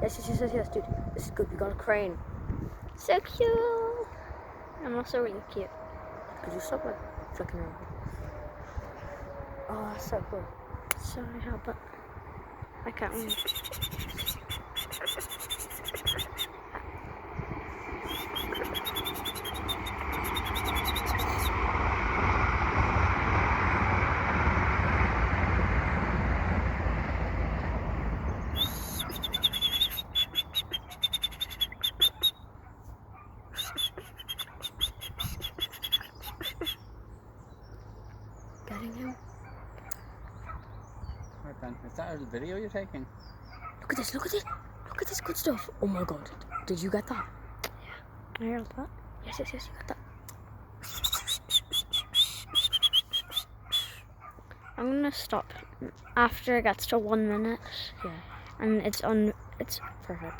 Yes, dude. This is good. We got a crane. So cute. I'm also really cute. Could you stop like flicking around? Oh, that's so cool. Sorry, how about I can't remember. Getting him. Right then, is that a video you're taking? Look at this, look at this. Look at this good stuff. Oh my god. Did you get that? I heard that. Yes, you got that. I'm gonna stop after it gets to 1 minute. Yeah. And it's Perfect.